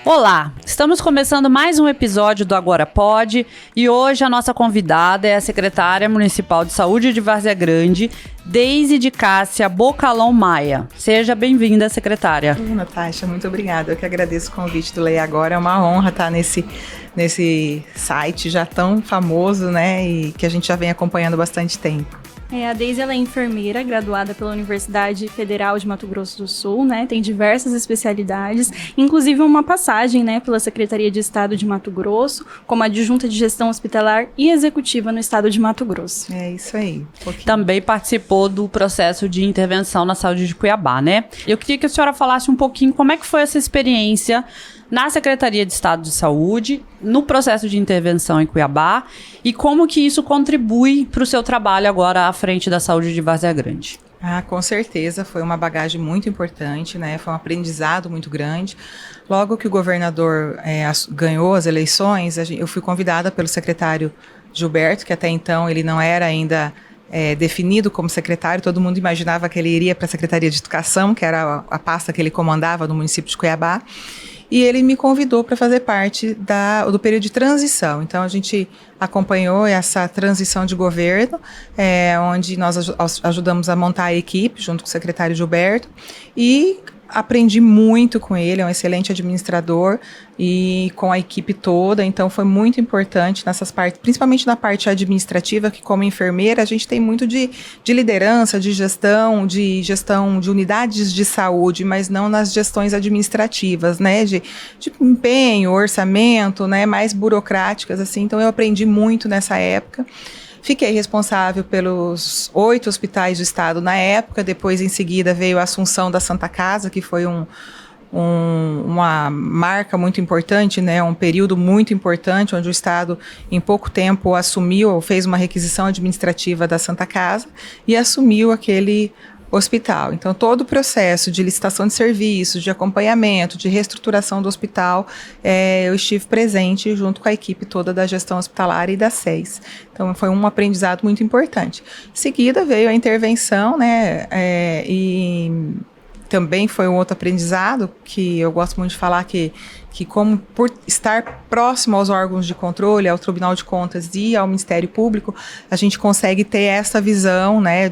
Olá, estamos começando mais um episódio do Agora Pode e hoje a nossa convidada é a secretária municipal de saúde de Várzea Grande, Deise de Cássia Bocalão Maia. Seja bem-vinda, secretária. Natasha, muito obrigada. Eu que agradeço o convite do Lei Agora. É uma honra estar nesse site já tão famoso, né? E que a gente já vem acompanhando há bastante tempo. A Deise, ela é enfermeira, graduada pela Universidade Federal de Mato Grosso do Sul, né? Tem diversas especialidades, inclusive uma passagem, né, pela Secretaria de Estado de Mato Grosso, como adjunta de gestão hospitalar e executiva no estado de Mato Grosso. É isso aí. Também participou do processo de intervenção na saúde de Cuiabá, né? Eu queria que a senhora falasse um pouquinho como é que foi essa experiência na Secretaria de Estado de Saúde, no processo de intervenção em Cuiabá, e como que isso contribui para o seu trabalho agora à frente da saúde de Várzea Grande. Com certeza, foi uma bagagem muito importante, né? Foi um aprendizado muito grande. Logo que o governador ganhou as eleições, eu fui convidada pelo secretário Gilberto, que até então ele não era ainda definido como secretário, todo mundo imaginava que ele iria para a Secretaria de Educação, que era a pasta que ele comandava no município de Cuiabá. E ele me convidou para fazer parte do período de transição. Então, a gente acompanhou essa transição de governo, onde nós ajudamos a montar a equipe, junto com o secretário Gilberto, e aprendi muito com ele, é um excelente administrador, e com a equipe toda, então foi muito importante nessas partes, principalmente na parte administrativa, que como enfermeira a gente tem muito de liderança, de gestão de unidades de saúde, mas não nas gestões administrativas, né, de empenho, orçamento, né, mais burocráticas, assim, então eu aprendi muito nessa época. Fiquei responsável pelos 8 hospitais do estado na época, depois em seguida veio a assunção da Santa Casa, que foi uma marca muito importante, né, um período muito importante, onde o estado em pouco tempo fez uma requisição administrativa da Santa Casa e assumiu aquele hospital. Então, todo o processo de licitação de serviços, de acompanhamento, de reestruturação do hospital, eu estive presente junto com a equipe toda da gestão hospitalar e da SES. Então, foi um aprendizado muito importante. Em seguida, veio a intervenção, né, e também foi um outro aprendizado que eu gosto muito de falar que como por estar próximo aos órgãos de controle, ao Tribunal de Contas e ao Ministério Público, a gente consegue ter essa visão, né,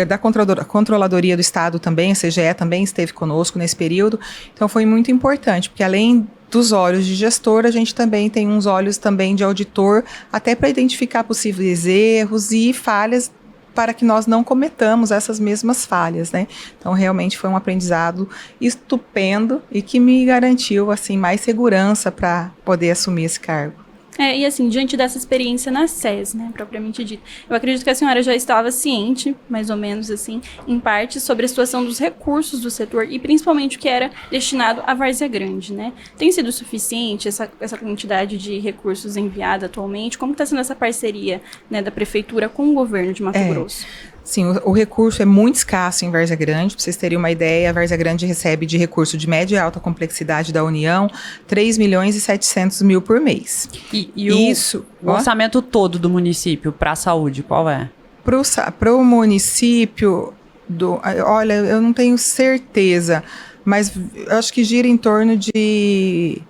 da Controladoria do Estado também, a CGE também esteve conosco nesse período, então foi muito importante, porque além dos olhos de gestor, a gente também tem uns olhos também de auditor, até para identificar possíveis erros e falhas para que nós não cometamos essas mesmas falhas, né? Então, realmente foi um aprendizado estupendo e que me garantiu, assim, mais segurança para poder assumir esse cargo. E assim, diante dessa experiência na SES, né, propriamente dita, eu acredito que a senhora já estava ciente, mais ou menos assim, em parte, sobre a situação dos recursos do setor e principalmente o que era destinado à Várzea Grande, né? Tem sido suficiente essa quantidade de recursos enviada atualmente? Como está sendo essa parceria, né, da Prefeitura com o governo de Mato Grosso? Sim, o recurso é muito escasso em Várzea Grande. Para vocês terem uma ideia, a Várzea Grande recebe de recurso de média e alta complexidade da União 3.700.000 por mês. E o orçamento todo do município para a saúde, qual é? Para o município, olha, eu não tenho certeza, mas eu acho que gira em torno de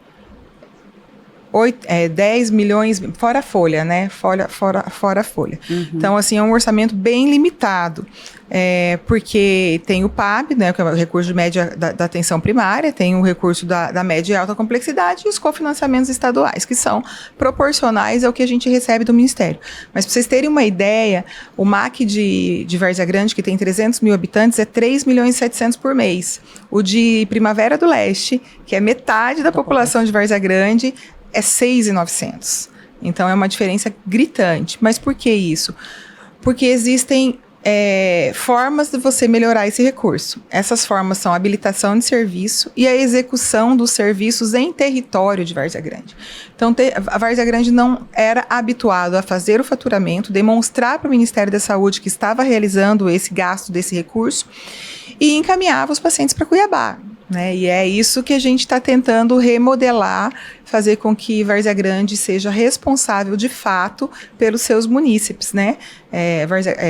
10 milhões, fora a folha, né? Fora a folha. Uhum. Então, assim, é um orçamento bem limitado, porque tem o PAB, né, que é o recurso de média da atenção primária, tem o recurso da média e alta complexidade e os cofinanciamentos estaduais, que são proporcionais ao que a gente recebe do Ministério. Mas, para vocês terem uma ideia, o MAC de Várzea Grande, que tem 300 mil habitantes, é 3.700.000 por mês. O de Primavera do Leste, que é metade da população de Várzea Grande, é 6.900. Então, é uma diferença gritante. Mas por que isso? Porque existem formas de você melhorar esse recurso. Essas formas são a habilitação de serviço e a execução dos serviços em território de Várzea Grande. Então, a Várzea Grande não era habituado a fazer o faturamento, demonstrar para o Ministério da Saúde que estava realizando esse gasto desse recurso e encaminhava os pacientes para Cuiabá. né? E é isso que a gente está tentando remodelar, fazer com que Várzea Grande seja responsável de fato pelos seus munícipes, né?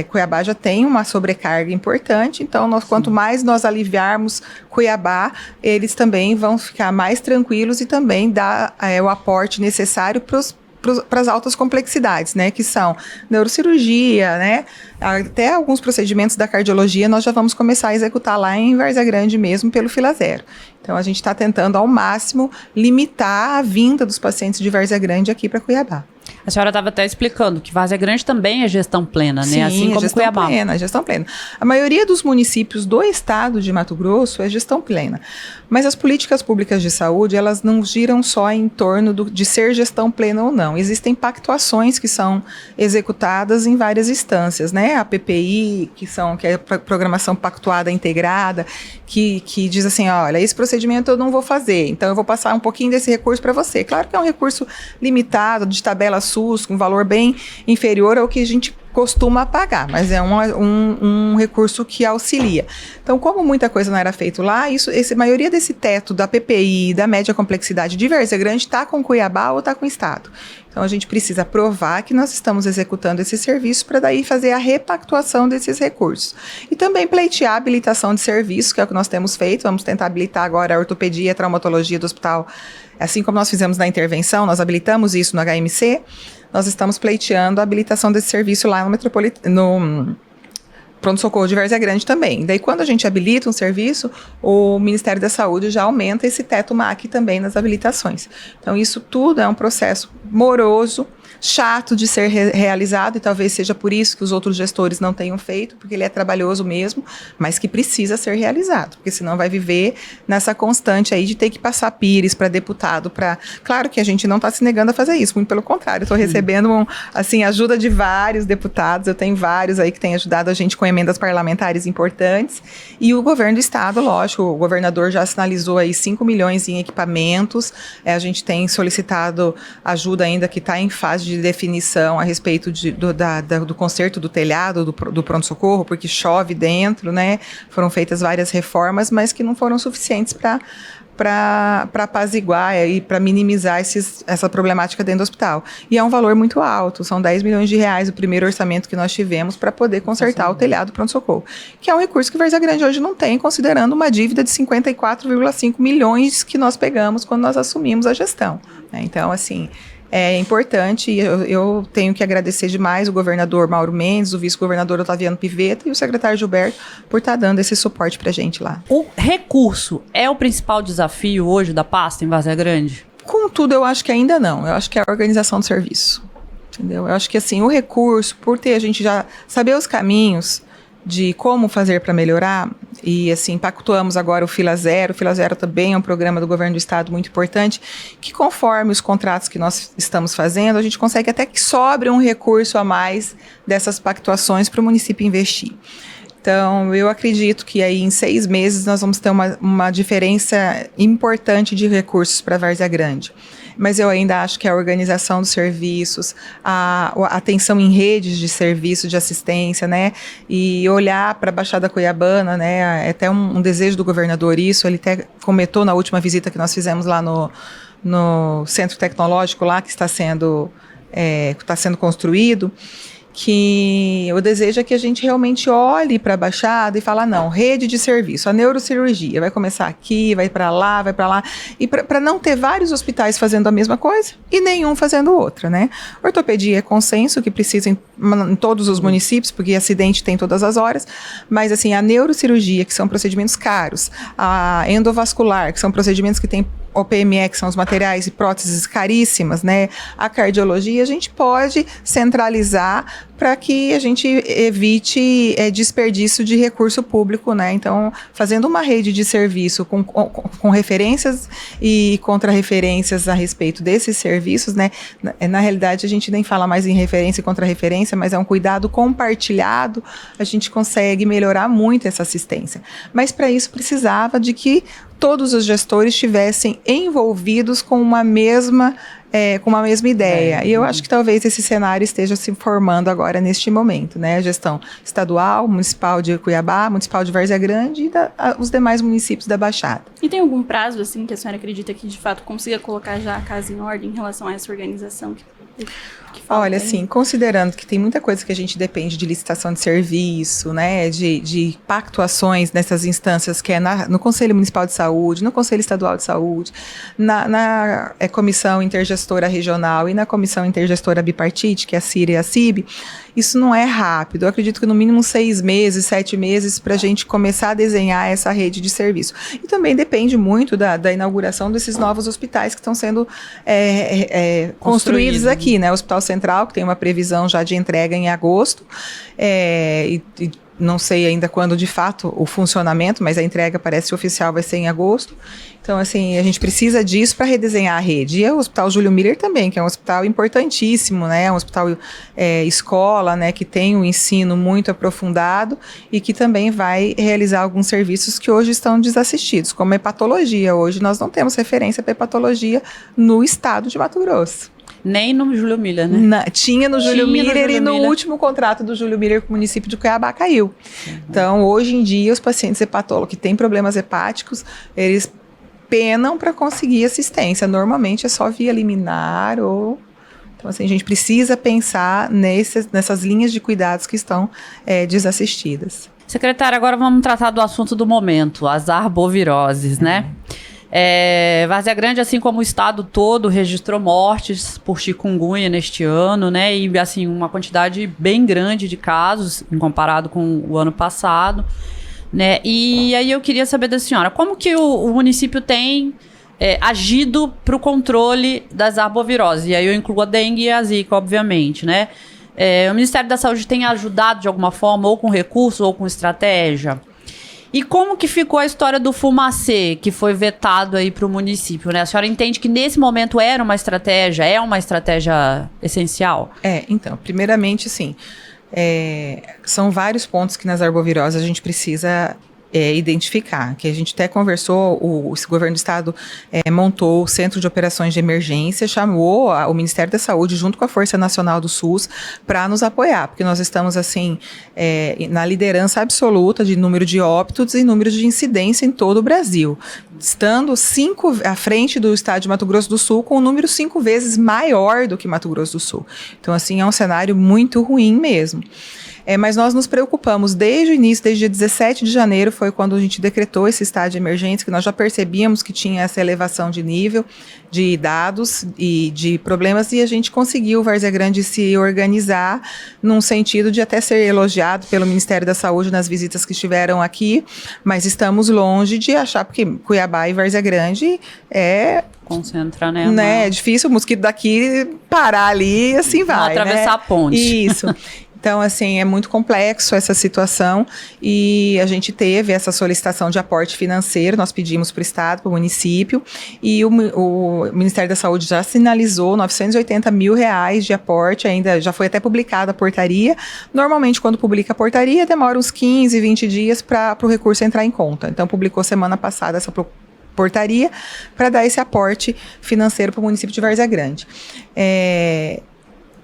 Cuiabá já tem uma sobrecarga importante, então quanto mais nós aliviarmos Cuiabá, eles também vão ficar mais tranquilos e também dar o aporte necessário para as altas complexidades, né, que são neurocirurgia, né, até alguns procedimentos da cardiologia nós já vamos começar a executar lá em Várzea Grande mesmo pelo Fila Zero. Então a gente está tentando ao máximo limitar a vinda dos pacientes de Várzea Grande aqui para Cuiabá. A senhora estava até explicando que Várzea Grande também é gestão plena, né? Sim, Assim como Cuiabá. Gestão plena. A maioria dos municípios do estado de Mato Grosso é gestão plena. Mas as políticas públicas de saúde, elas não giram só em torno de ser gestão plena ou não. Existem pactuações que são executadas em várias instâncias, né? A PPI, que é a Programação Pactuada Integrada, que diz assim, olha, esse procedimento eu não vou fazer, então eu vou passar um pouquinho desse recurso para você. Claro que é um recurso limitado, de tabela SUS, com um valor bem inferior ao que a gente costuma pagar, mas é um recurso que auxilia. Então, como muita coisa não era feito lá, a maioria desse teto da PPI, da média complexidade de Várzea Grande, está com Cuiabá ou está com o Estado. Então, a gente precisa provar que nós estamos executando esse serviço para daí fazer a repactuação desses recursos. E também pleitear a habilitação de serviço, que é o que nós temos feito. Vamos tentar habilitar agora a ortopedia e a traumatologia do hospital. Assim como nós fizemos na intervenção, nós habilitamos isso no HMC, nós estamos pleiteando a habilitação desse serviço lá no pronto-socorro de Várzea Grande também. Daí, quando a gente habilita um serviço, o Ministério da Saúde já aumenta esse teto MAC também nas habilitações. Então, isso tudo é um processo moroso, chato de ser realizado, e talvez seja por isso que os outros gestores não tenham feito, porque ele é trabalhoso mesmo, mas que precisa ser realizado, porque senão vai viver nessa constante aí de ter que passar pires para deputado, Claro que a gente não está se negando a fazer isso, muito pelo contrário, estou recebendo ajuda de vários deputados, eu tenho vários aí que têm ajudado a gente com emendas parlamentares importantes, e o governo do estado, lógico, o governador já sinalizou aí 5 milhões em equipamentos, a gente tem solicitado ajuda ainda que está em fase de definição a respeito do conserto do telhado do pronto-socorro, porque chove dentro, né? Foram feitas várias reformas, mas que não foram suficientes para apaziguar e para minimizar essa problemática dentro do hospital. E é um valor muito alto, são 10 milhões de reais o primeiro orçamento que nós tivemos para poder consertar o telhado do pronto-socorro, que é um recurso que Várzea Grande hoje não tem, considerando uma dívida de 54,5 milhões que nós pegamos quando nós assumimos a gestão, né? Então, assim, é importante, e eu tenho que agradecer demais o governador Mauro Mendes, o vice-governador Otaviano Pivetta e o secretário Gilberto por estar dando esse suporte para a gente lá. O recurso é o principal desafio hoje da pasta em Várzea Grande? Contudo, eu acho que ainda não. Eu acho que é a organização do serviço. Entendeu? Eu acho que assim, o recurso, por ter a gente já saber os caminhos de como fazer para melhorar, e assim, pactuamos agora o Fila Zero. O Fila Zero também é um programa do governo do estado muito importante, que conforme os contratos que nós estamos fazendo, a gente consegue até que sobre um recurso a mais dessas pactuações para o município investir. Então, eu acredito que aí em 6 meses nós vamos ter uma diferença importante de recursos para Várzea Grande. Mas eu ainda acho que a organização dos serviços, a atenção em redes de serviço, de assistência, né? E olhar para a Baixada Cuiabana, né? É até um desejo do governador isso, ele até comentou na última visita que nós fizemos lá no Centro Tecnológico lá, que está sendo construído, que o desejo é que a gente realmente olhe para a Baixada e fale, não, rede de serviço, a neurocirurgia vai começar aqui, vai para lá, e para não ter vários hospitais fazendo a mesma coisa e nenhum fazendo outra, né? Ortopedia é consenso que precisa em todos os municípios, porque acidente tem todas as horas, mas assim, a neurocirurgia, que são procedimentos caros, a endovascular, que são procedimentos que têm OPME, que são os materiais e próteses caríssimas, né? A cardiologia, a gente pode centralizar para que a gente evite desperdício de recurso público, né? Então, fazendo uma rede de serviço com referências e contra-referências a respeito desses serviços, né? Na realidade, a gente nem fala mais em referência e contra-referência, mas é um cuidado compartilhado, a gente consegue melhorar muito essa assistência. Mas, para isso, precisava de que todos os gestores estivessem envolvidos com uma mesma ideia. E eu acho que talvez esse cenário esteja se formando agora neste momento, né? A gestão estadual, municipal de Cuiabá, municipal de Várzea Grande e os demais municípios da Baixada. E tem algum prazo, assim, que a senhora acredita que, de fato, consiga colocar já a casa em ordem em relação a essa organização? Olha, assim, considerando que tem muita coisa que a gente depende de licitação de serviço, né, de pactuações nessas instâncias, que é no Conselho Municipal de Saúde, no Conselho Estadual de Saúde, na Comissão Intergestora Regional e na Comissão Intergestora Bipartite, que é a CIR e a CIB, isso não é rápido. Eu acredito que no mínimo 6 meses, 7 meses para a gente começar a desenhar essa rede de serviço. E também depende muito da inauguração desses novos hospitais que estão sendo construídos aqui, né? O Hospital Central, que tem uma previsão já de entrega em agosto, e não sei ainda quando de fato o funcionamento, mas a entrega parece oficial vai ser em agosto. Então, assim, a gente precisa disso para redesenhar a rede. E o Hospital Júlio Miller também, que é um hospital importantíssimo, né? Um hospital escola, né? Que tem um ensino muito aprofundado e que também vai realizar alguns serviços que hoje estão desassistidos, como hepatologia. Hoje nós não temos referência para hepatologia no estado de Mato Grosso. Nem no Júlio Miller, né? Tinha no Júlio Miller e no último contrato do Júlio Miller com o município de Cuiabá caiu. Então, hoje em dia, os pacientes hepatólogos que têm problemas hepáticos, eles penam para conseguir assistência. Normalmente é só via liminar ou... Então, assim, a gente precisa pensar nessas linhas de cuidados que estão desassistidas. Secretária, agora vamos tratar do assunto do momento, as arboviroses, né? Várzea Grande, assim como o estado todo, registrou mortes por chikungunya neste ano, né? E, assim, uma quantidade bem grande de casos, em comparado com o ano passado, né? E aí eu queria saber da senhora, como que o município tem agido para o controle das arboviroses? E aí eu incluo a dengue e a zika, obviamente, né? O Ministério da Saúde tem ajudado de alguma forma, ou com recurso, ou com estratégia? E como que ficou a história do fumacê, que foi vetado aí para o município, né? A senhora entende que nesse momento é uma estratégia essencial? Então, primeiramente, sim, são vários pontos que nas arboviroses a gente precisa identificar, que a gente até conversou, o governo do estado montou o Centro de Operações de Emergência, chamou o Ministério da Saúde junto com a Força Nacional do SUS para nos apoiar, porque nós estamos assim na liderança absoluta de número de óbitos e número de incidência em todo o Brasil, estando à frente do estado de Mato Grosso do Sul com um número 5 vezes maior do que Mato Grosso do Sul. Então, assim, é um cenário muito ruim mesmo. Mas nós nos preocupamos desde o início, desde dia 17 de janeiro, foi quando a gente decretou esse estado de emergência, que nós já percebíamos que tinha essa elevação de nível de dados e de problemas, e a gente conseguiu, Várzea Grande, se organizar num sentido de até ser elogiado pelo Ministério da Saúde nas visitas que estiveram aqui, mas estamos longe de achar, porque Cuiabá e Várzea Grande concentra, né? É difícil o mosquito daqui parar ali, assim vai, atravessar a ponte. Isso. Então, assim, é muito complexo essa situação e a gente teve essa solicitação de aporte financeiro, nós pedimos para o estado, para o município, e o Ministério da Saúde já sinalizou R$980 mil de aporte, ainda já foi até publicada a portaria. Normalmente, quando publica a portaria, demora uns 15, 20 dias para o recurso entrar em conta. Então, publicou semana passada essa portaria para dar esse aporte financeiro para o município de Várzea Grande.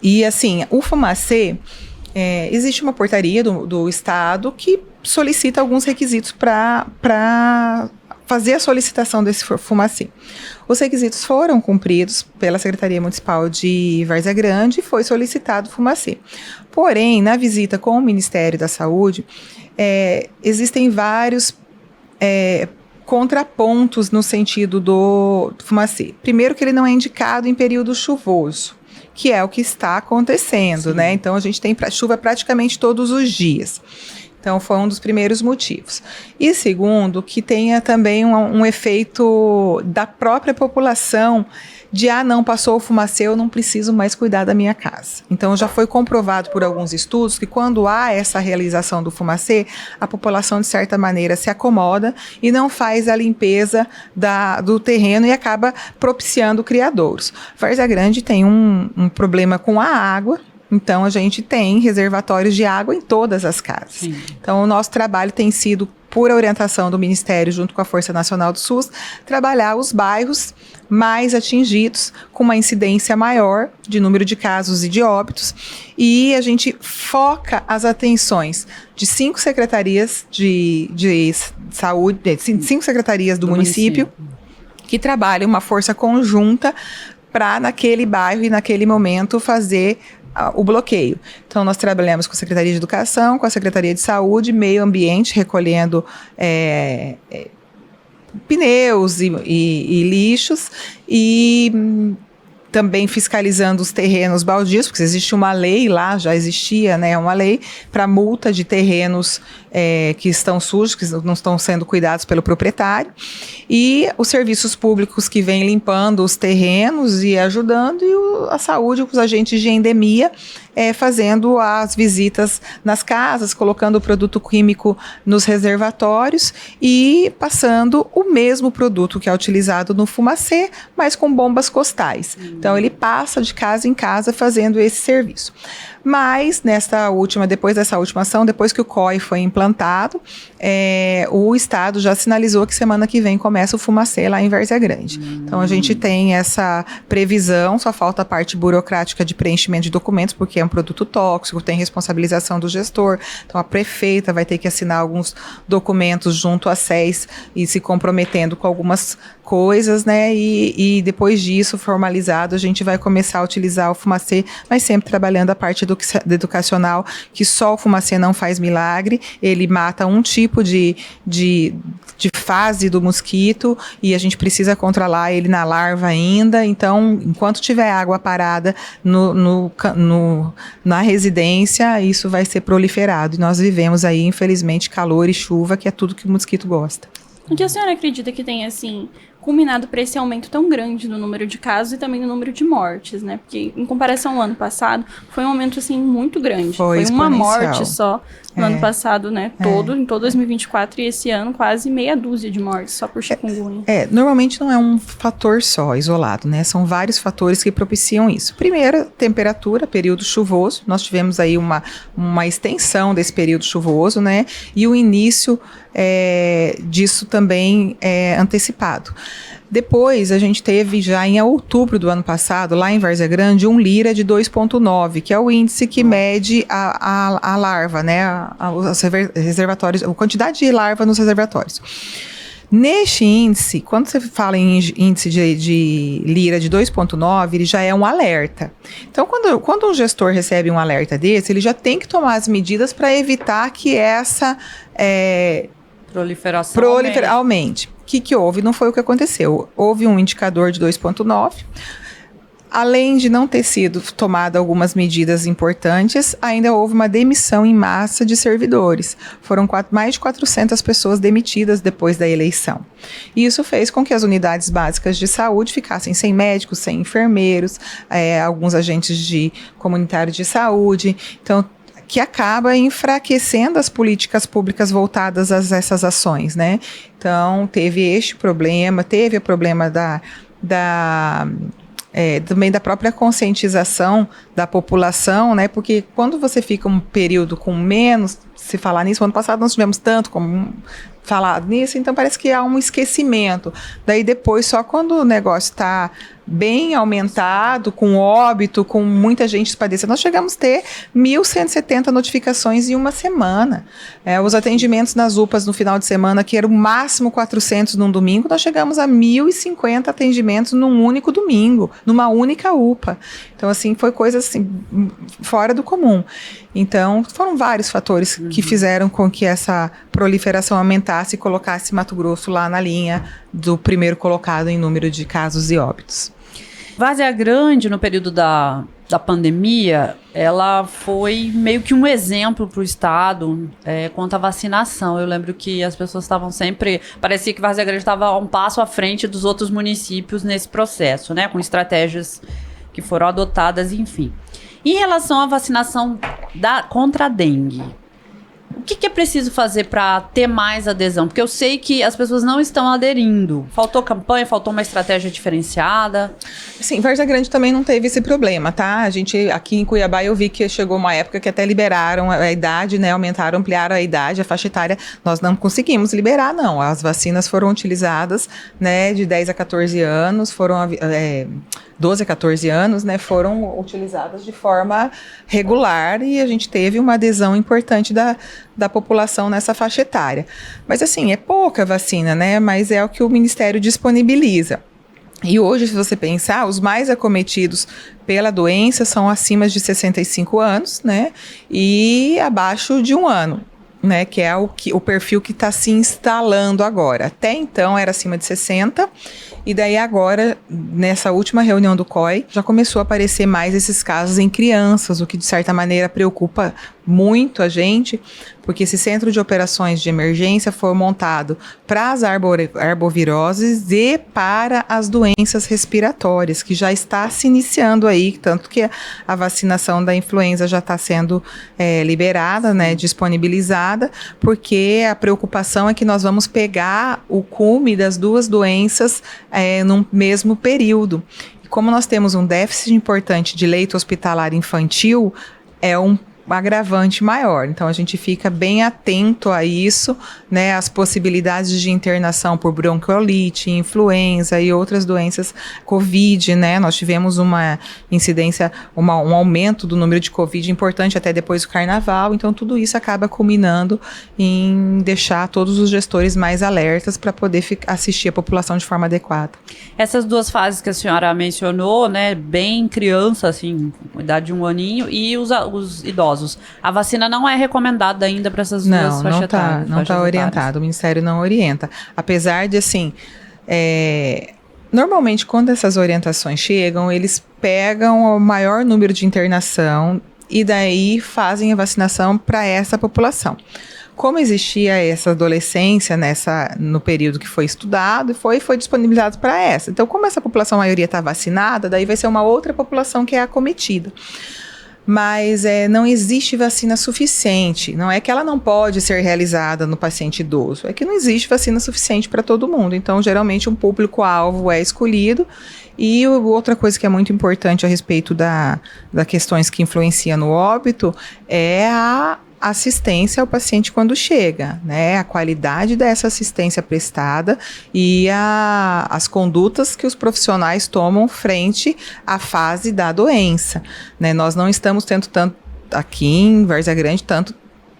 E, assim, o fumacê... existe uma portaria do Estado que solicita alguns requisitos para fazer a solicitação desse fumacê. Os requisitos foram cumpridos pela Secretaria Municipal de Várzea Grande e foi solicitado o fumacê. Porém, na visita com o Ministério da Saúde, existem vários contrapontos no sentido do fumacê. Primeiro, que ele não é indicado em período chuvoso, que é o que está acontecendo, né? Então, a gente tem chuva praticamente todos os dias. Então, foi um dos primeiros motivos. E segundo, que tenha também um efeito da própria população de, não passou o fumacê, eu não preciso mais cuidar da minha casa. Então, já foi comprovado por alguns estudos que quando há essa realização do fumacê, a população, de certa maneira, se acomoda e não faz a limpeza do terreno e acaba propiciando criadouros. Várzea Grande tem um problema com a água. Então, a gente tem reservatórios de água em todas as casas. Sim. Então, o nosso trabalho tem sido por orientação do Ministério, junto com a Força Nacional do SUS, trabalhar os bairros mais atingidos, com uma incidência maior de número de casos e de óbitos, e a gente foca as atenções de 5 secretarias de saúde, 5 secretarias do município, que trabalham uma força conjunta para, naquele bairro e naquele momento, fazer o bloqueio. Então, nós trabalhamos com a Secretaria de Educação, com a Secretaria de Saúde, Meio Ambiente, recolhendo pneus e lixos, e também fiscalizando os terrenos baldios, porque existe uma lei lá, já existia, né, uma lei para multa de terrenos que estão sujos, que não estão sendo cuidados pelo proprietário, e os serviços públicos que vêm limpando os terrenos e ajudando, e a saúde, os agentes de endemia, fazendo as visitas nas casas, colocando o produto químico nos reservatórios e passando o mesmo produto que é utilizado no fumacê, mas com bombas costais. Então, ele passa de casa em casa fazendo esse serviço. Mas, depois dessa última ação, depois que o COI foi implantado, o Estado já sinalizou que semana que vem começa o fumacê lá em Várzea Grande. Então, a gente tem essa previsão, só falta a parte burocrática de preenchimento de documentos, porque é um produto tóxico, tem responsabilização do gestor. Então, a prefeita vai ter que assinar alguns documentos junto à SES e se comprometendo com algumas coisas, né? E depois disso, formalizado, a gente vai começar a utilizar o fumacê, mas sempre trabalhando a parte educacional, que só o fumacê não faz milagre, ele mata um tipo de fase do mosquito e a gente precisa controlar ele na larva ainda. Então, enquanto tiver água parada na residência, isso vai ser proliferado. E nós vivemos aí, infelizmente, calor e chuva, que é tudo que o mosquito gosta. O que a senhora acredita que tem, assim, culminado para esse aumento tão grande no número de casos e também no número de mortes, né? Porque, em comparação ao ano passado, foi um aumento, assim, muito grande. Foi uma morte só no ano passado, né? Em todo 2024, e esse ano quase meia dúzia de mortes só por chikungunya. Normalmente não é um fator só, isolado, né? São vários fatores que propiciam isso. Primeiro, temperatura, período chuvoso. Nós tivemos aí uma extensão desse período chuvoso, né? E o início disso também antecipado. Depois, a gente teve já em outubro do ano passado, lá em Várzea Grande, um Lira de 2,9, que é o índice que mede a larva, né? Os reservatórios, a quantidade de larva nos reservatórios. Neste índice, quando você fala em índice de Lira de 2,9, ele já é um alerta. Então, quando um gestor recebe um alerta desse, ele já tem que tomar as medidas para evitar que essa proliferação aumente. O que houve? Não foi o que aconteceu. Houve um indicador de 2,9. Além de não ter sido tomada algumas medidas importantes, ainda houve uma demissão em massa de servidores. Foram mais de 400 pessoas demitidas depois da eleição. E isso fez com que as unidades básicas de saúde ficassem sem médicos, sem enfermeiros, alguns agentes comunitários de saúde. Então, que acaba enfraquecendo as políticas públicas voltadas a essas ações, né? Então, teve este problema, teve o problema também da própria conscientização da população, né? Porque quando você fica um período com menos, se falar nisso, ano passado nós tivemos tanto como falar nisso, então parece que há um esquecimento. Daí depois, só quando o negócio está bem aumentado, com óbito, com muita gente padecendo, nós chegamos a ter 1.170 notificações em uma semana. Os atendimentos nas UPAs no final de semana, que era o máximo 400 num domingo, nós chegamos a 1.050 atendimentos num único domingo, numa única UPA. Então, assim, foi coisa assim, fora do comum. Então, foram vários fatores que fizeram com que essa proliferação aumentasse e colocasse Mato Grosso lá na linha do primeiro colocado em número de casos e óbitos. Várzea Grande, no período da pandemia, ela foi meio que um exemplo para o Estado quanto à vacinação. Eu lembro que as pessoas estavam sempre... Parecia que Várzea Grande estava um passo à frente dos outros municípios nesse processo, né? Com estratégias que foram adotadas, enfim. Em relação à vacinação contra a dengue, O que é preciso fazer para ter mais adesão? Porque eu sei que as pessoas não estão aderindo. Faltou campanha, faltou uma estratégia diferenciada. Sim, Várzea Grande também não teve esse problema, tá? A gente, aqui em Cuiabá, eu vi que chegou uma época que até liberaram a idade, né? Aumentaram, ampliaram a idade, a faixa etária. Nós não conseguimos liberar, não. As vacinas foram utilizadas, né, de 10 a 14 anos, foram 12 a 14 anos, né, foram utilizadas de forma regular e a gente teve uma adesão importante da população nessa faixa etária. Mas assim, é pouca vacina, né, mas é o que o Ministério disponibiliza. E hoje, se você pensar, os mais acometidos pela doença são acima de 65 anos, né, e abaixo de 1 ano. Né, que é o perfil que está se instalando agora. Até então era acima de 60, e daí agora, nessa última reunião do COI, já começou a aparecer mais esses casos em crianças, o que de certa maneira preocupa muito a gente, porque esse centro de operações de emergência foi montado para as arboviroses e para as doenças respiratórias, que já está se iniciando aí, tanto que a vacinação da influenza já está sendo liberada, né, disponibilizada, porque a preocupação é que nós vamos pegar o cume das duas doenças num mesmo período. E como nós temos um déficit importante de leito hospitalar infantil, é um agravante maior. Então a gente fica bem atento a isso, né, as possibilidades de internação por bronquiolite, influenza e outras doenças Covid, né? Nós tivemos uma incidência, um aumento do número de Covid importante até depois do carnaval, então tudo isso acaba culminando em deixar todos os gestores mais alertas para poder assistir a população de forma adequada. Essas duas fases que a senhora mencionou, né, bem criança, assim, com idade de 1 aninho, e os idosos. A vacina não é recomendada ainda para essas duas faixas etárias? Não está orientado, o Ministério não orienta. Apesar de, assim, normalmente quando essas orientações chegam, eles pegam o maior número de internação e daí fazem a vacinação para essa população. Como existia essa adolescência no período que foi estudado, foi disponibilizado para essa. Então, como essa população, a maioria está vacinada, daí vai ser uma outra população que é acometida. Mas não existe vacina suficiente. Não é que ela não pode ser realizada no paciente idoso, é que não existe vacina suficiente para todo mundo. Então, geralmente, um público-alvo é escolhido. E outra coisa que é muito importante a respeito das questões que influenciam no óbito é a assistência ao paciente quando chega, né? A qualidade dessa assistência prestada e as condutas que os profissionais tomam frente à fase da doença, né? Nós não estamos tendo tanto aqui em Várzea Grande tanto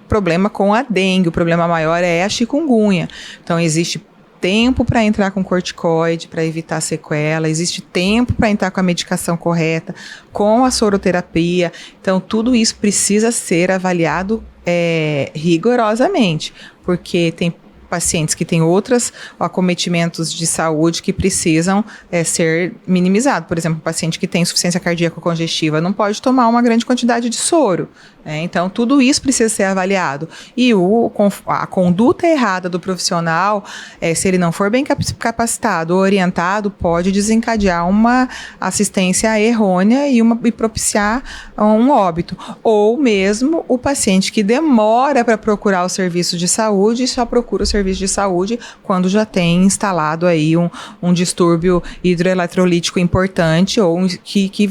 problema com a dengue, o problema maior é a chikungunya. Então existe tempo para entrar com corticoide, para evitar sequela, existe tempo para entrar com a medicação correta, com a soroterapia. Então, tudo isso precisa ser avaliado rigorosamente, porque tem pacientes que têm outros acometimentos de saúde que precisam ser minimizados. Por exemplo, um paciente que tem insuficiência cardíaca congestiva não pode tomar uma grande quantidade de soro. Então, tudo isso precisa ser avaliado. E a conduta errada do profissional, se ele não for bem capacitado ou orientado, pode desencadear uma assistência errônea e propiciar um óbito. Ou mesmo o paciente que demora para procurar o serviço de saúde e só procura o serviço de saúde quando já tem instalado aí um distúrbio hidroeletrolítico importante ou que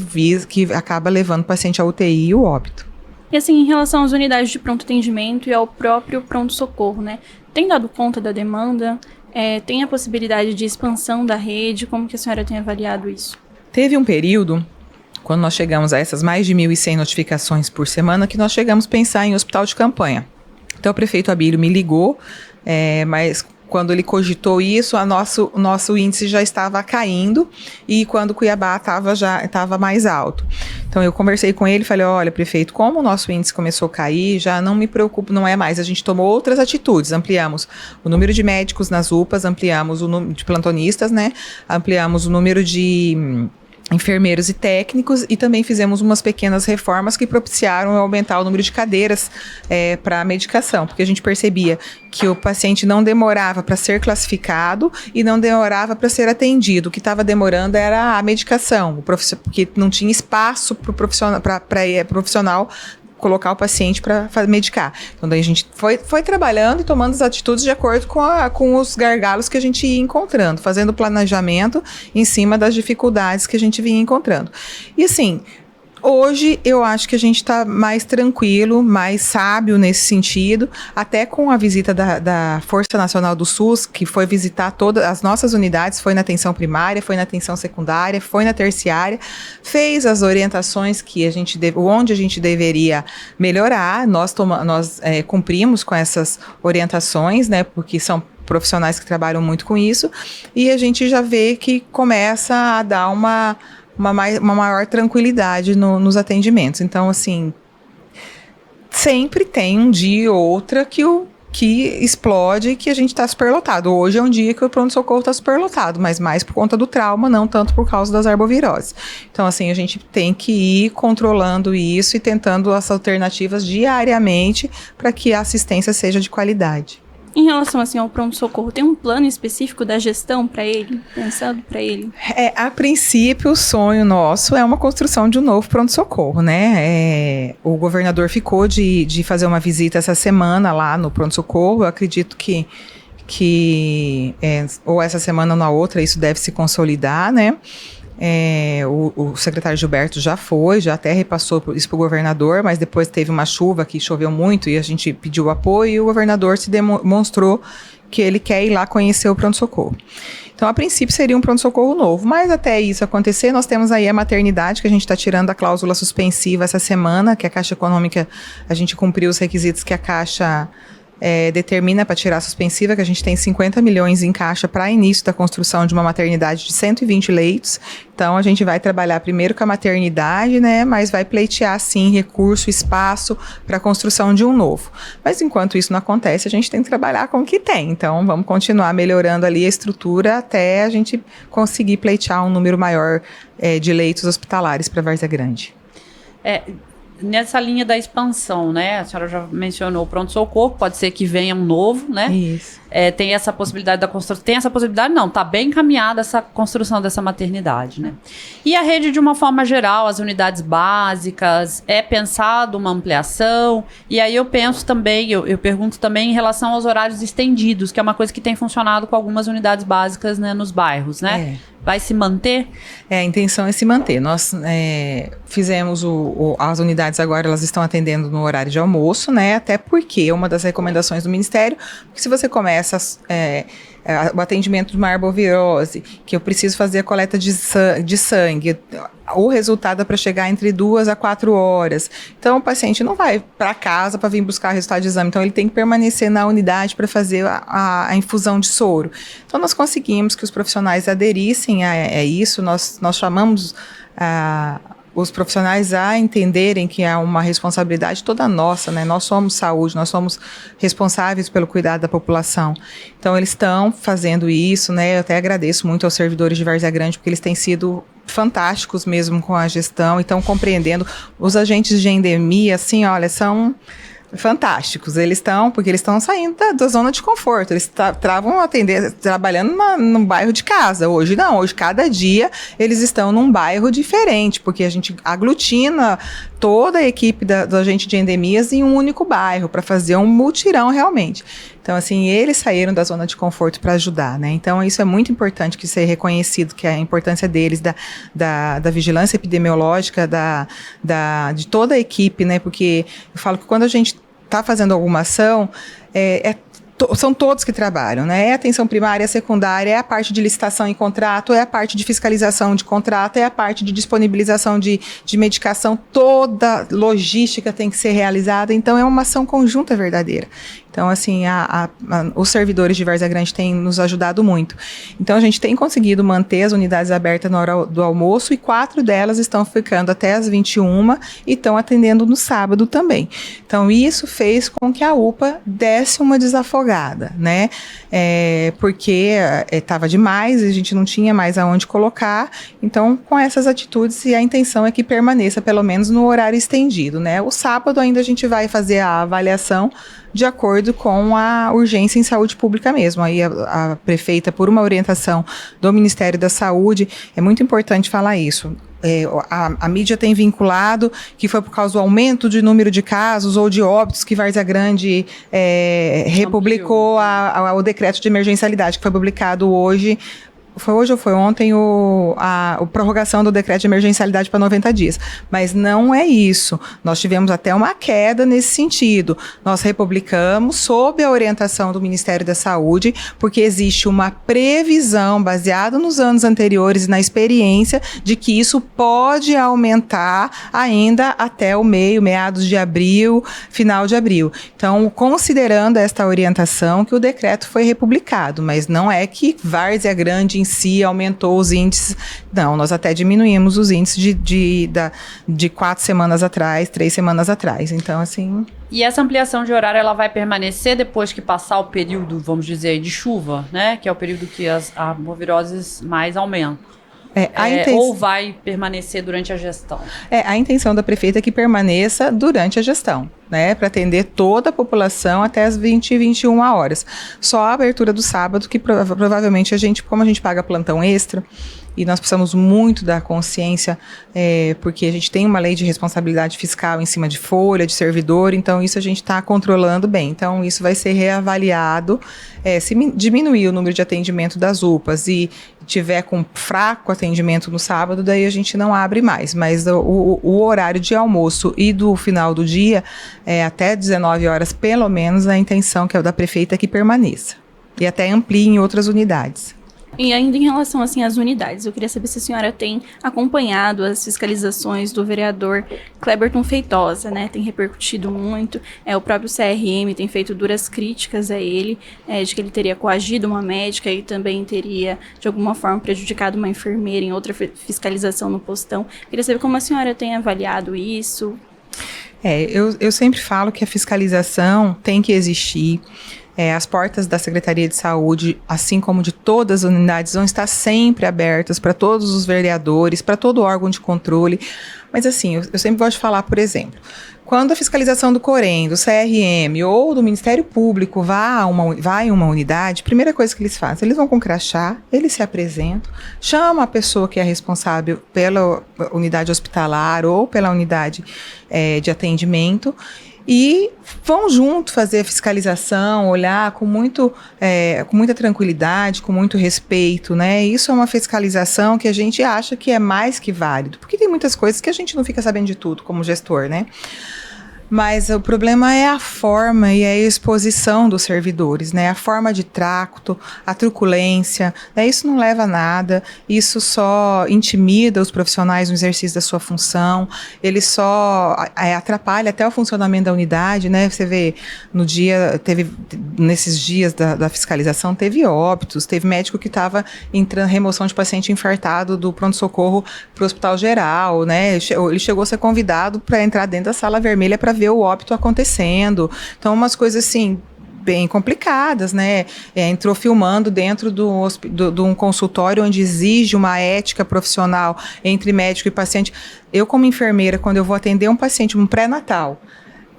acaba levando o paciente à UTI e o óbito. E assim, em relação às unidades de pronto atendimento e ao próprio pronto-socorro, né? Tem dado conta da demanda? Tem a possibilidade de expansão da rede? Como que a senhora tem avaliado isso? Teve um período, quando nós chegamos a essas mais de 1.100 notificações por semana, que nós chegamos a pensar em hospital de campanha. Então o prefeito Abílio me ligou, mas quando ele cogitou isso, o nosso índice já estava caindo e quando Cuiabá estava mais alto. Então eu conversei com ele e falei, olha, prefeito, como o nosso índice começou a cair, já não me preocupo, não é mais. A gente tomou outras atitudes, ampliamos o número de médicos nas UPAs, ampliamos o número de plantonistas, né? Ampliamos o número de enfermeiros e técnicos e também fizemos umas pequenas reformas que propiciaram aumentar o número de cadeiras para a medicação, porque a gente percebia que o paciente não demorava para ser classificado e não demorava para ser atendido. O que estava demorando era a medicação, porque não tinha espaço para o profissional colocar o paciente para medicar. Então, daí a gente foi trabalhando e tomando as atitudes de acordo com os gargalos que a gente ia encontrando, fazendo planejamento em cima das dificuldades que a gente vinha encontrando. E assim, hoje eu acho que a gente está mais tranquilo, mais sábio nesse sentido, até com a visita da Força Nacional do SUS, que foi visitar todas as nossas unidades, foi na atenção primária, foi na atenção secundária, foi na terciária, fez as orientações que onde a gente deveria melhorar, nós cumprimos com essas orientações, né, porque são profissionais que trabalham muito com isso, e a gente já vê que começa a dar uma maior tranquilidade nos atendimentos. Então, assim, sempre tem um dia ou outra que explode e que a gente está superlotado. Hoje é um dia que o pronto-socorro está superlotado, mas mais por conta do trauma, não tanto por causa das arboviroses. Então, assim, a gente tem que ir controlando isso e tentando as alternativas diariamente para que a assistência seja de qualidade. Em relação assim ao pronto-socorro, tem um plano específico da gestão para ele, pensado para ele? A princípio, o sonho nosso é uma construção de um novo pronto-socorro, né? O governador ficou de fazer uma visita essa semana lá no pronto-socorro. Eu acredito que ou essa semana ou na outra isso deve se consolidar, né? O secretário Gilberto já até repassou isso para o governador, mas depois teve uma chuva que choveu muito e a gente pediu apoio e o governador se demonstrou que ele quer ir lá conhecer o pronto-socorro. Então, a princípio, seria um pronto-socorro novo, mas até isso acontecer, nós temos aí a maternidade, que a gente está tirando a cláusula suspensiva essa semana, que a Caixa Econômica, a gente cumpriu os requisitos que a Caixa determina para tirar a suspensiva, que a gente tem 50 milhões em caixa para início da construção de uma maternidade de 120 leitos. Então, a gente vai trabalhar primeiro com a maternidade, né, mas vai pleitear, sim, recurso, espaço para a construção de um novo. Mas, enquanto isso não acontece, a gente tem que trabalhar com o que tem. Então, vamos continuar melhorando ali a estrutura até a gente conseguir pleitear um número maior de leitos hospitalares para Várzea Grande. Nessa linha da expansão, né? A senhora já mencionou o pronto-socorro, pode ser que venha um novo, né? Isso. Tem essa possibilidade da construção. Tem essa possibilidade? Não, está bem encaminhada essa construção dessa maternidade, né? E a rede, de uma forma geral, as unidades básicas, é pensado uma ampliação? E aí eu penso também, eu pergunto também em relação aos horários estendidos, que é uma coisa que tem funcionado com algumas unidades básicas, né, nos bairros, né? Vai se manter? A intenção é se manter. Nós fizemos as unidades agora, elas estão atendendo no horário de almoço, né? Até porque uma das recomendações do Ministério, que se você começa o atendimento de uma arbovirose, que eu preciso fazer a coleta de sangue, o resultado é para chegar entre 2 a 4 horas. Então, o paciente não vai para casa para vir buscar o resultado de exame. Então, ele tem que permanecer na unidade para fazer a infusão de soro. Então, nós conseguimos que os profissionais aderissem a isso. Nós chamamos os profissionais a entenderem que é uma responsabilidade toda nossa, né? Nós somos saúde, nós somos responsáveis pelo cuidado da população. Então, eles estão fazendo isso, né? Eu até agradeço muito aos servidores de Várzea Grande, porque eles têm sido fantásticos mesmo com a gestão e estão compreendendo. Os agentes de endemia, assim, olha, são fantásticos. Porque eles estão saindo da zona de conforto. Eles estavam trabalhando num bairro de casa. Hoje não. Hoje, cada dia, eles estão num bairro diferente, porque a gente aglutina toda a equipe do agente de endemias em um único bairro, para fazer um mutirão realmente. Então, assim, eles saíram da zona de conforto para ajudar, né? Então, isso é muito importante que seja reconhecido, que a importância deles, da vigilância epidemiológica, de toda a equipe, né? Porque eu falo que quando a gente está fazendo alguma ação, são todos que trabalham, né? É a atenção primária, a secundária, é a parte de licitação em contrato, é a parte de fiscalização de contrato, é a parte de disponibilização de medicação, toda logística tem que ser realizada, então é uma ação conjunta verdadeira. Então, assim, os servidores de Várzea Grande têm nos ajudado muito. Então, a gente tem conseguido manter as unidades abertas na hora do almoço e 4 delas estão ficando até as 21 e estão atendendo no sábado também. Então, isso fez com que a UPA desse uma desafogada, né? Porque estava demais e a gente não tinha mais aonde colocar. Então, com essas atitudes, a intenção é que permaneça pelo menos no horário estendido, né? O sábado ainda a gente vai fazer a avaliação de acordo com a urgência em saúde pública mesmo. Aí a prefeita, por uma orientação do Ministério da Saúde, é muito importante falar isso. a mídia tem vinculado que foi por causa do aumento de número de casos ou de óbitos que Várzea Grande republicou o decreto de emergencialidade, que foi publicado hoje. Foi hoje ou foi ontem a prorrogação do decreto de emergencialidade para 90 dias. Mas não é isso. Nós tivemos até uma queda nesse sentido. Nós republicamos sob a orientação do Ministério da Saúde, porque existe uma previsão baseada nos anos anteriores e na experiência de que isso pode aumentar ainda até meados de abril, final de abril. Então, considerando esta orientação, que o decreto foi republicado, mas não é que Várzea Grande em si aumentou os índices. Não, nós até diminuímos os índices de 4 semanas atrás, 3 semanas atrás. Então, assim... E essa ampliação de horário, ela vai permanecer depois que passar o período, vamos dizer, de chuva, né? Que é o período que as arboviroses mais aumentam. Ou vai permanecer durante a gestão? A intenção da prefeita é que permaneça durante a gestão, né, para atender toda a população até as 20 e 21 horas. Só a abertura do sábado, que provavelmente como a gente paga plantão extra, e nós precisamos muito da consciência, porque a gente tem uma lei de responsabilidade fiscal em cima de folha, de servidor, então isso a gente está controlando bem. Então isso vai ser reavaliado. Se diminuir o número de atendimento das UPAs e tiver com fraco atendimento no sábado, daí a gente não abre mais. Mas o horário de almoço e do final do dia, até 19 horas, pelo menos, a intenção que é da prefeita é que permaneça. E até amplie em outras unidades. E ainda em relação assim, às unidades, eu queria saber se a senhora tem acompanhado as fiscalizações do vereador Cleberton Feitosa, né? Tem repercutido muito. O próprio CRM tem feito duras críticas a ele, de que ele teria coagido uma médica e também teria, de alguma forma, prejudicado uma enfermeira em outra fiscalização no postão. Queria saber como a senhora tem avaliado isso. Eu sempre falo que a fiscalização tem que existir. As portas da Secretaria de Saúde, assim como de todas as unidades, vão estar sempre abertas para todos os vereadores, para todo órgão de controle. Mas assim, eu sempre gosto de falar, por exemplo, quando a fiscalização do Corém, do CRM ou do Ministério Público vai em uma unidade, a primeira coisa que eles fazem, eles vão com crachá, eles se apresentam, chamam a pessoa que é responsável pela unidade hospitalar ou pela unidade de atendimento, e vão junto fazer a fiscalização, olhar com muita tranquilidade, com muito respeito, né? Isso é uma fiscalização que a gente acha que é mais que válido, porque tem muitas coisas que a gente não fica sabendo de tudo como gestor, né? Mas o problema é a forma e a exposição dos servidores, né? A forma de trato, a truculência, né? Isso não leva a nada, isso só intimida os profissionais no exercício da sua função, ele só atrapalha até o funcionamento da unidade, né? Você vê, nesses dias da fiscalização, teve óbitos, teve médico que estava entrando remoção de paciente infartado do pronto-socorro para o hospital geral, né? Ele chegou a ser convidado para entrar dentro da sala vermelha para ver o óbito acontecendo. Então, umas coisas assim bem complicadas, né? Entrou filmando dentro de um consultório onde exige uma ética profissional entre médico e paciente. Eu, como enfermeira, quando eu vou atender um paciente, um pré-natal,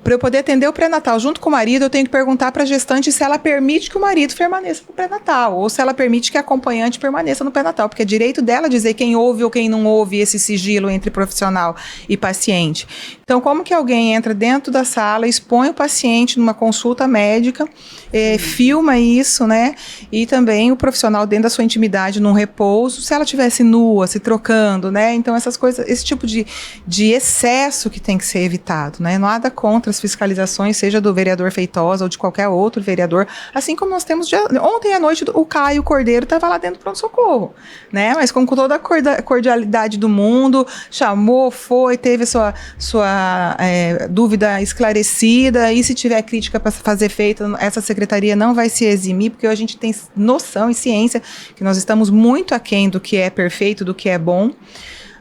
para eu poder atender o pré-natal junto com o marido, eu tenho que perguntar para a gestante se ela permite que o marido permaneça no pré-natal, ou se ela permite que a acompanhante permaneça no pré-natal, porque é direito dela dizer quem ouve ou quem não ouve esse sigilo entre profissional e paciente. Então, como que alguém entra dentro da sala, expõe o paciente numa consulta médica, filma isso, né? E também o profissional dentro da sua intimidade, num repouso, se ela estivesse nua, se trocando, né? Então, essas coisas, esse tipo de excesso que tem que ser evitado, né? Nada contra as fiscalizações, seja do vereador Feitosa ou de qualquer outro vereador, assim como nós temos ontem à noite o Caio Cordeiro estava lá dentro do pronto-socorro, né? Mas com toda a cordialidade do mundo, chamou, teve sua dúvida esclarecida, e se tiver crítica para fazer feita, essa secretaria não vai se eximir, porque a gente tem noção e ciência que nós estamos muito aquém do que é perfeito, do que é bom.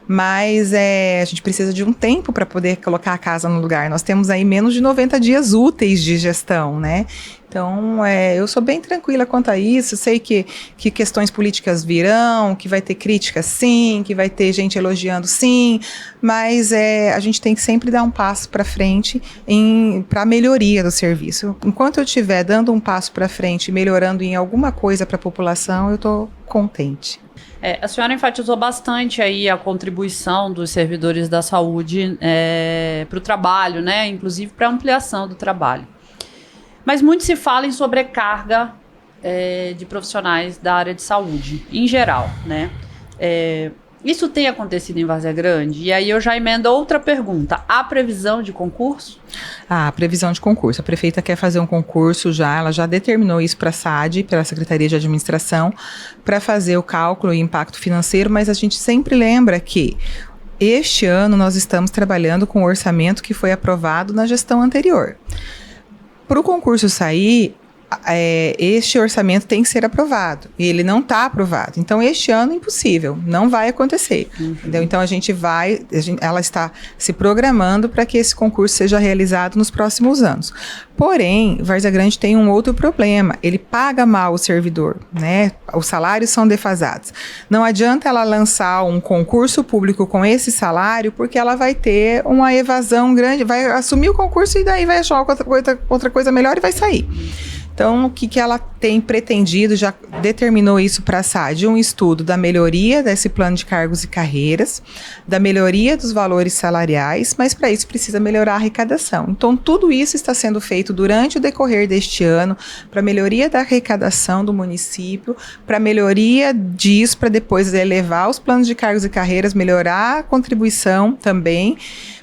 Mas a gente precisa de um tempo para poder colocar a casa no lugar. Nós temos aí menos de 90 dias úteis de gestão, né? Então, eu sou bem tranquila quanto a isso, sei que questões políticas virão, que vai ter crítica sim, que vai ter gente elogiando sim, mas a gente tem que sempre dar um passo para frente para a melhoria do serviço. Enquanto eu estiver dando um passo para frente, melhorando em alguma coisa para a população, eu estou contente. A senhora enfatizou bastante aí a contribuição dos servidores da saúde para o trabalho, né? Inclusive para a ampliação do trabalho. Mas muito se fala em sobrecarga de profissionais da área de saúde, em geral, né? Isso tem acontecido em Várzea Grande? E aí eu já emendo outra pergunta. Há previsão de concurso? Ah, previsão de concurso. A prefeita quer fazer um concurso ela já determinou isso para a SAD, pela Secretaria de Administração, para fazer o cálculo e impacto financeiro, mas a gente sempre lembra que este ano nós estamos trabalhando com o orçamento que foi aprovado na gestão anterior. Para o concurso sair, este orçamento tem que ser aprovado. E ele não está aprovado. Então, este ano, impossível. Não vai acontecer. Entendeu? Então, ela está se programando para que esse concurso seja realizado nos próximos anos. Porém, Várzea Grande tem um outro problema. Ele paga mal o servidor, né? Os salários são defasados. Não adianta ela lançar um concurso público com esse salário, porque ela vai ter uma evasão grande, vai assumir o concurso e daí vai achar outra coisa melhor e vai sair. Então, o que ela tem pretendido, já determinou isso para a SAD, um estudo da melhoria desse plano de cargos e carreiras, da melhoria dos valores salariais, mas para isso precisa melhorar a arrecadação. Então, tudo isso está sendo feito durante o decorrer deste ano, para melhoria da arrecadação do município, para melhoria disso, para depois elevar os planos de cargos e carreiras, melhorar a contribuição também,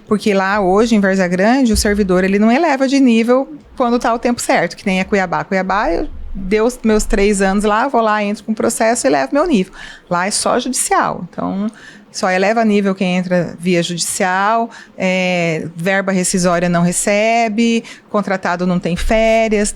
porque lá hoje, em Várzea Grande, o servidor ele não eleva de nível quando está o tempo certo, que nem a Cuiabá. Cuiabá, deu os meus 3 anos lá, vou lá, entro com o processo e elevo meu nível. Lá é só judicial, então só eleva nível quem entra via judicial, verba rescisória não recebe, contratado não tem férias,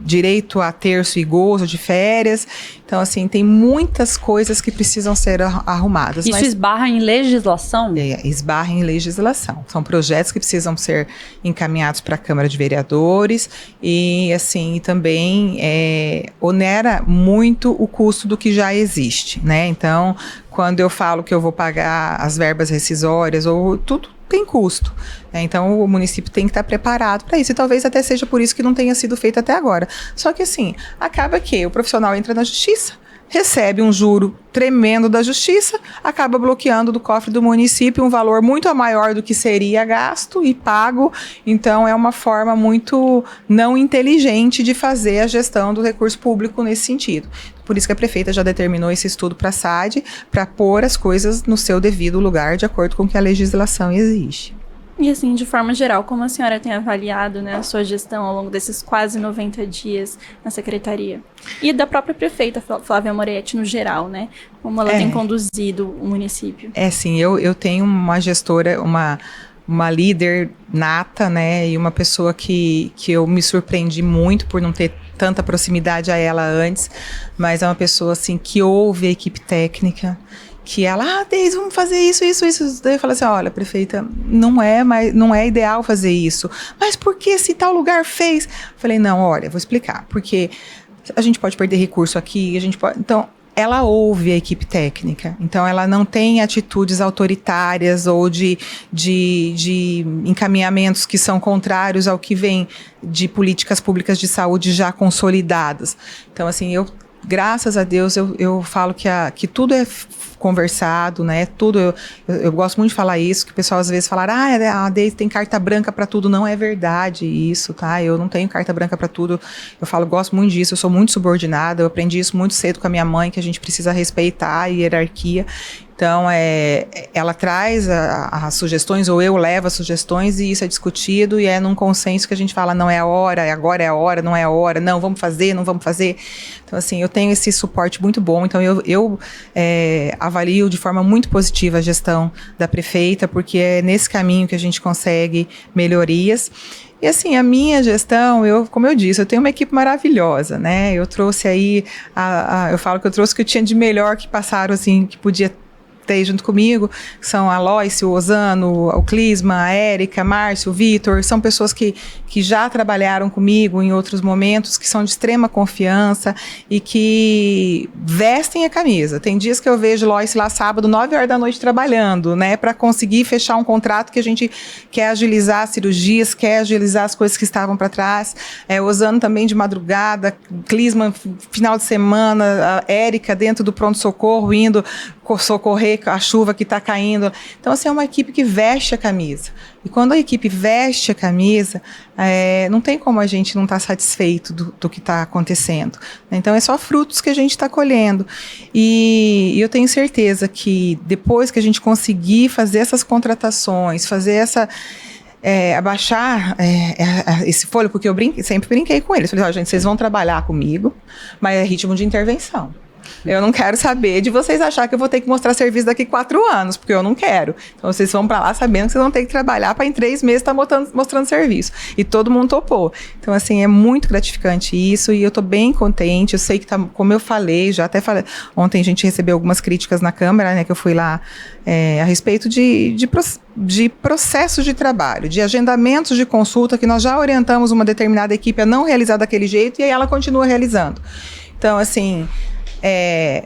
direito a terço e gozo de férias. Então, assim, tem muitas coisas que precisam ser arrumadas. Isso esbarra em legislação? Esbarra em legislação. São projetos que precisam ser encaminhados para a Câmara de Vereadores e, assim, também onera muito o custo do que já existe, né? Então, quando eu falo que eu vou pagar as verbas rescisórias ou tudo, tem custo, né? Então o município tem que estar preparado para isso, e talvez até seja por isso que não tenha sido feito até agora. Só que assim, acaba que o profissional entra na justiça, recebe um juro tremendo da justiça, acaba bloqueando do cofre do município um valor muito maior do que seria gasto e pago. Então é uma forma muito não inteligente de fazer a gestão do recurso público nesse sentido. Por isso que a prefeita já determinou esse estudo para a SAD, para pôr as coisas no seu devido lugar, de acordo com o que a legislação exige. E assim, de forma geral, como a senhora tem avaliado, né, a sua gestão ao longo desses quase 90 dias na secretaria? E da própria prefeita Flávia Moretti, no geral, né? Como ela tem conduzido o município? Sim, eu tenho uma gestora, uma líder nata, né, e uma pessoa que eu me surpreendi muito por não ter tanta proximidade a ela antes, mas é uma pessoa, assim, que ouve a equipe técnica, que ela, Deise, vamos fazer isso. Daí eu falo assim, olha, prefeita, não é ideal fazer isso. Mas por que se tal lugar fez? Falei, não, olha, vou explicar, porque a gente pode perder recurso aqui, então, ela ouve a equipe técnica, então ela não tem atitudes autoritárias ou de encaminhamentos que são contrários ao que vem de políticas públicas de saúde já consolidadas. Então, assim, graças a Deus, eu falo que tudo é conversado, né? Tudo, eu gosto muito de falar isso, que o pessoal às vezes fala, a Deise tem carta branca para tudo. Não é verdade isso, tá? Eu não tenho carta branca para tudo. Eu falo, gosto muito disso, eu sou muito subordinada, eu aprendi isso muito cedo com a minha mãe, que a gente precisa respeitar a hierarquia. Então, ela traz as sugestões, ou eu levo as sugestões, e isso é discutido, e é num consenso que a gente fala, não é a hora, agora é a hora, não é a hora, não, vamos fazer, não vamos fazer. Então, assim, eu tenho esse suporte muito bom, então eu avalio de forma muito positiva a gestão da prefeita, porque é nesse caminho que a gente consegue melhorias. E assim, a minha gestão, como eu disse, eu tenho uma equipe maravilhosa, né? Eu trouxe aí, eu falo que eu trouxe o que eu tinha de melhor que passaram, assim, que podia junto comigo, são a Loice, o Osano, o Clisma, a Érica, Márcio, o Vitor, são pessoas que já trabalharam comigo em outros momentos, que são de extrema confiança e que vestem a camisa. Tem dias que eu vejo Loice lá sábado, 9 horas da noite trabalhando, né, para conseguir fechar um contrato que a gente quer agilizar as cirurgias, quer agilizar as coisas que estavam para trás. O Osano também de madrugada, Clisma final de semana, a Érica dentro do pronto-socorro, indo socorrer a chuva que está caindo. Então, assim, é uma equipe que veste a camisa. E quando a equipe veste a camisa, não tem como a gente não estar satisfeito do que está acontecendo. Então, é só frutos que a gente está colhendo. E eu tenho certeza que depois que a gente conseguir fazer essas contratações, fazer essa... abaixar esse fôlego, porque eu sempre brinquei com eles. Falei, gente, vocês vão trabalhar comigo, mas é ritmo de intervenção. Eu não quero saber de vocês achar que eu vou ter que mostrar serviço daqui 4 anos, porque eu não quero. Então, vocês vão para lá sabendo que vocês vão ter que trabalhar para em 3 meses estar mostrando serviço. E todo mundo topou. Então, assim, é muito gratificante isso e eu tô bem contente. Eu sei que tá, como eu falei, já até falei, ontem a gente recebeu algumas críticas na Câmara, né, que eu fui lá a respeito de processos de trabalho, de agendamentos de consulta, que nós já orientamos uma determinada equipe a não realizar daquele jeito e aí ela continua realizando. Então, assim...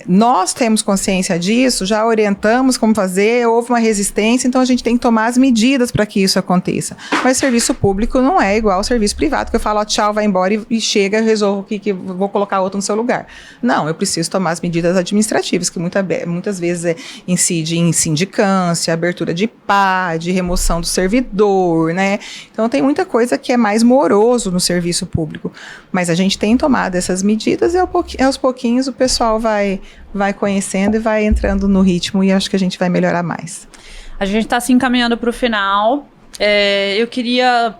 nós temos consciência disso, já orientamos como fazer, houve uma resistência, então a gente tem que tomar as medidas para que isso aconteça. Mas serviço público não é igual ao serviço privado, que eu falo, tchau, vai embora e chega, resolvo que vou colocar outro no seu lugar. Não, eu preciso tomar as medidas administrativas, que muitas vezes incide em sindicância, abertura de PAD, remoção do servidor, né? Então tem muita coisa que é mais moroso no serviço público. Mas a gente tem tomado essas medidas e aos pouquinhos o pessoal vai conhecendo e vai entrando no ritmo e acho que a gente vai melhorar mais. A gente está se encaminhando para o final. Eu queria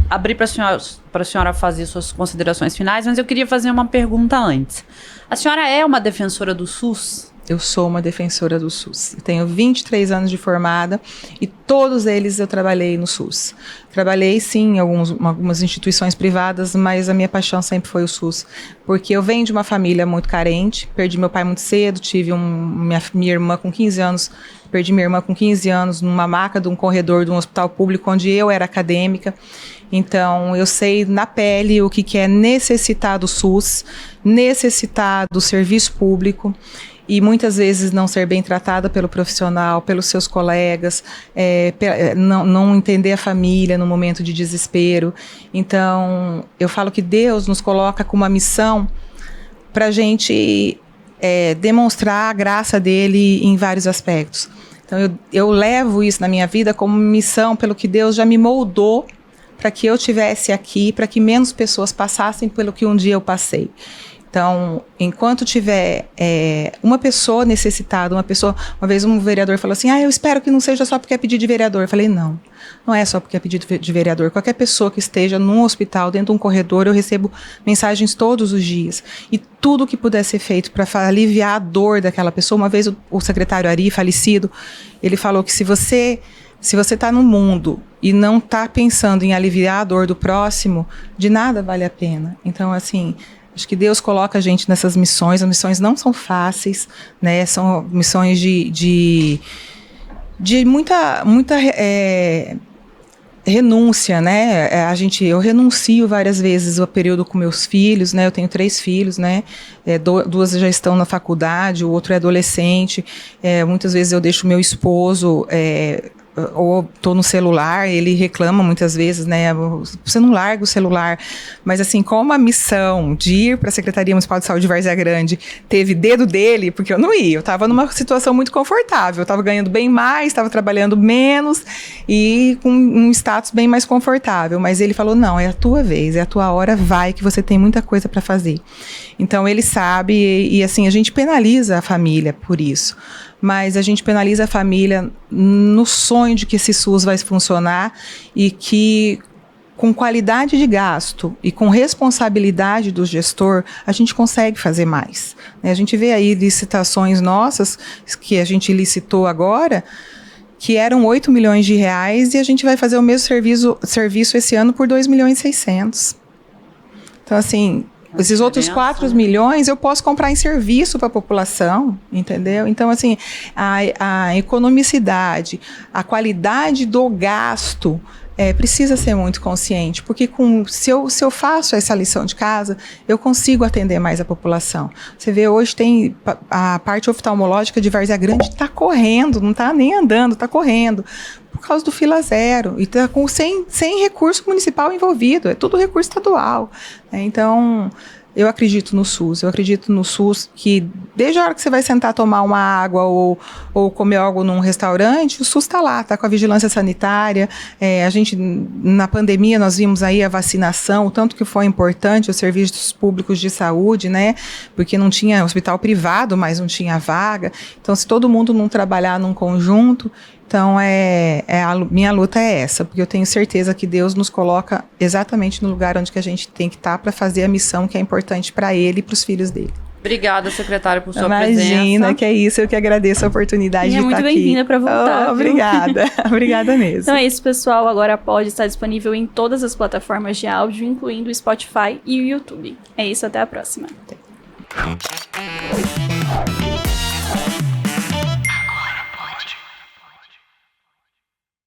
abrir para a senhora fazer suas considerações finais, mas eu queria fazer uma pergunta antes. A senhora é uma defensora do SUS? Eu sou uma defensora do SUS. Eu tenho 23 anos de formada e todos eles eu trabalhei no SUS. Trabalhei, sim, em algumas instituições privadas, mas a minha paixão sempre foi o SUS. Porque eu venho de uma família muito carente, perdi meu pai muito cedo, tive minha irmã com 15 anos, perdi minha irmã com 15 anos numa maca de um corredor de um hospital público onde eu era acadêmica. Então, eu sei na pele o que é necessitar do SUS, necessitar do serviço público, e muitas vezes não ser bem tratada pelo profissional, pelos seus colegas, não entender a família no momento de desespero. Então, eu falo que Deus nos coloca com uma missão para a gente demonstrar a graça dele em vários aspectos. Então, eu levo isso na minha vida como missão pelo que Deus já me moldou para que eu estivesse aqui, para que menos pessoas passassem pelo que um dia eu passei. Então, enquanto tiver uma pessoa necessitada, uma vez um vereador falou assim, eu espero que não seja só porque é pedido de vereador. Eu falei, não é só porque é pedido de vereador. Qualquer pessoa que esteja num hospital, dentro de um corredor, eu recebo mensagens todos os dias. E tudo que puder ser feito para aliviar a dor daquela pessoa. Uma vez o secretário Ari, falecido, ele falou que se você está no mundo e não está pensando em aliviar a dor do próximo, de nada vale a pena. Então, assim... Acho que Deus coloca a gente nessas missões. As missões não são fáceis, né? São missões de muita renúncia, né? Eu renuncio várias vezes o período com meus filhos, né? Eu tenho 3 filhos, né? 2 já estão na faculdade, o outro é adolescente. Muitas vezes eu deixo meu esposo... ou estou no celular, ele reclama muitas vezes, né, você não larga o celular, mas assim, como a missão de ir para a Secretaria Municipal de Saúde de Várzea Grande teve dedo dele, porque eu não ia, eu estava numa situação muito confortável, eu estava ganhando bem mais, estava trabalhando menos e com um status bem mais confortável, mas ele falou, não, é a tua vez, é a tua hora, vai, que você tem muita coisa para fazer. Então ele sabe e assim, a gente penaliza a família por isso, mas a gente penaliza a família no sonho de que esse SUS vai funcionar e que com qualidade de gasto e com responsabilidade do gestor, a gente consegue fazer mais. A gente vê aí licitações nossas, que a gente licitou agora, que eram 8 milhões de reais e a gente vai fazer o mesmo serviço esse ano por 2 milhões e 600. Então, assim... esses outros 4 milhões eu posso comprar em serviço para a população, entendeu? Então, assim, a economicidade, a qualidade do gasto precisa ser muito consciente, porque se eu faço essa lição de casa, eu consigo atender mais a população. Você vê, hoje tem a parte oftalmológica de Várzea Grande está correndo, não está nem andando, está correndo, por causa do fila zero, e está sem recurso municipal envolvido, é tudo recurso estadual. Então, eu acredito no SUS que desde a hora que você vai sentar tomar uma água ou comer algo num restaurante, o SUS está lá, está com a vigilância sanitária. A gente, na pandemia, nós vimos aí a vacinação, o tanto que foi importante os serviços públicos de saúde, né? Porque não tinha hospital privado, mas não tinha vaga. Então, se todo mundo não trabalhar num conjunto, então, minha luta é essa, porque eu tenho certeza que Deus nos coloca exatamente no lugar onde que a gente tem que estar para fazer a missão que é importante para Ele e para os filhos dele. Obrigada, secretária, por sua presença. Imagina, que é isso, eu que agradeço a oportunidade de estar aqui. É muito bem-vinda para voltar. Obrigada, obrigada mesmo. Então é isso, pessoal, agora pode estar disponível em todas as plataformas de áudio, incluindo o Spotify e o YouTube. É isso, até a próxima.